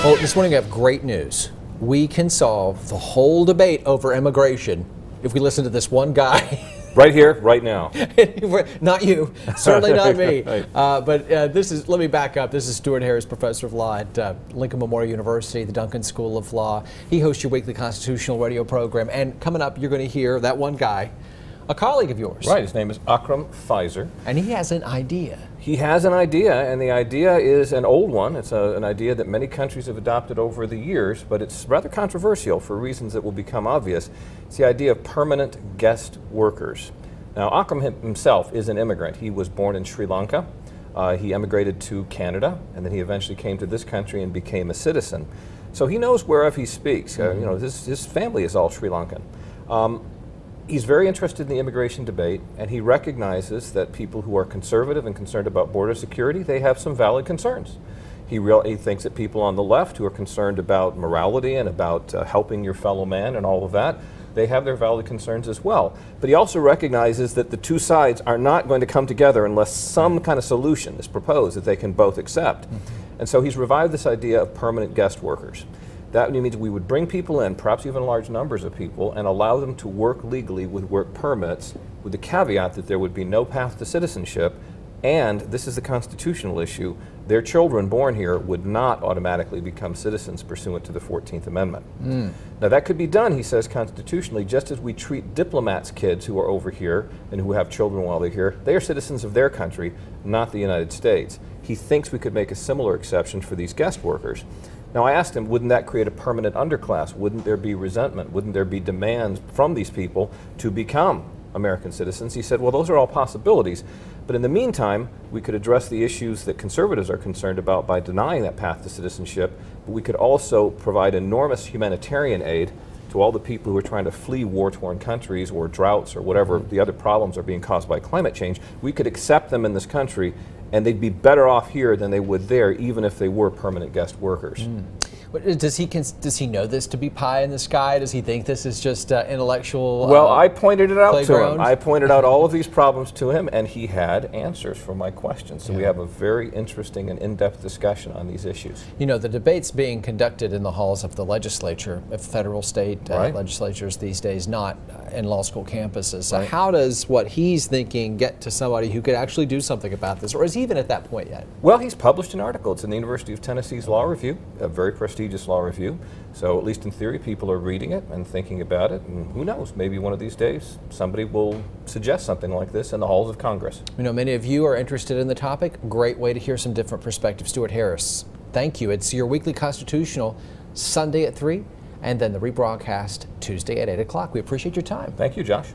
Well, this morning I have great news. We can solve the whole debate over immigration if we listen to this one guy. Right here, right now. Not you, certainly not me. Right. But this is, let me back up. This is Stuart Harris, professor of law at Lincoln Memorial University, the Duncan School of Law. He hosts your weekly constitutional radio program. And coming up, you're going to hear that one guy, a colleague of yours. Right, his name is Akram Faizer. And he has an idea. He has an idea, and the idea is an old one. It's an idea that many countries have adopted over the years, but it's rather controversial for reasons that will become obvious. It's the idea of permanent guest workers. Now, Akram himself is an immigrant. He was born in Sri Lanka. He emigrated to Canada, and then he eventually came to this country and became a citizen. So he knows wherever he speaks. You know, his family is all Sri Lankan. He's very interested in the immigration debate, and he recognizes that people who are conservative and concerned about border security, they have some valid concerns. He thinks that people on the left who are concerned about morality and about helping your fellow man and all of that, they have their valid concerns as well. But he also recognizes that the two sides are not going to come together unless some kind of solution is proposed that they can both accept. And so he's revived this idea of permanent guest workers. That means we would bring people in, perhaps even large numbers of people, and allow them to work legally with work permits, with the caveat that there would be no path to citizenship, and this is the constitutional issue, their children born here would not automatically become citizens pursuant to the 14th Amendment. Now that could be done, he says, constitutionally, just as we treat diplomats' kids who are over here and who have children while they're here. They are citizens of their country, not the United States. He thinks we could make a similar exception for these guest workers. Now I asked him, wouldn't that create a permanent underclass? Wouldn't there be resentment? Wouldn't there be demands from these people to become American citizens? He said, well, those are all possibilities. But in the meantime, we could address the issues that conservatives are concerned about by denying that path to citizenship. But we could also provide enormous humanitarian aid to all the people who are trying to flee war-torn countries or droughts or whatever the other problems are being caused by climate change. We could accept them in this country, and they'd be better off here than they would there, even if they were permanent guest workers. Does he know this to be pie in the sky? Does he think this is just intellectual? Well, I pointed it out playground? to him. I pointed out all of these problems to him, and he had answers for my questions. So we have a very interesting and in-depth discussion on these issues. You know, the debate's being conducted in the halls of the legislature, of federal, state legislatures these days, not in law school campuses. So how does what he's thinking get to somebody who could actually do something about this, or is he even at that point yet? Well, he's published an article. It's in the University of Tennessee's Law Review, a very prestigious law review. So at least in theory, people are reading it and thinking about it. And who knows, maybe one of these days, somebody will suggest something like this in the halls of Congress. You know, many of you are interested in the topic. Great way to hear some different perspectives. Stuart Harris, thank you. It's your weekly constitutional Sunday at 3, and then the rebroadcast Tuesday at 8 o'clock. We appreciate your time. Thank you, Josh.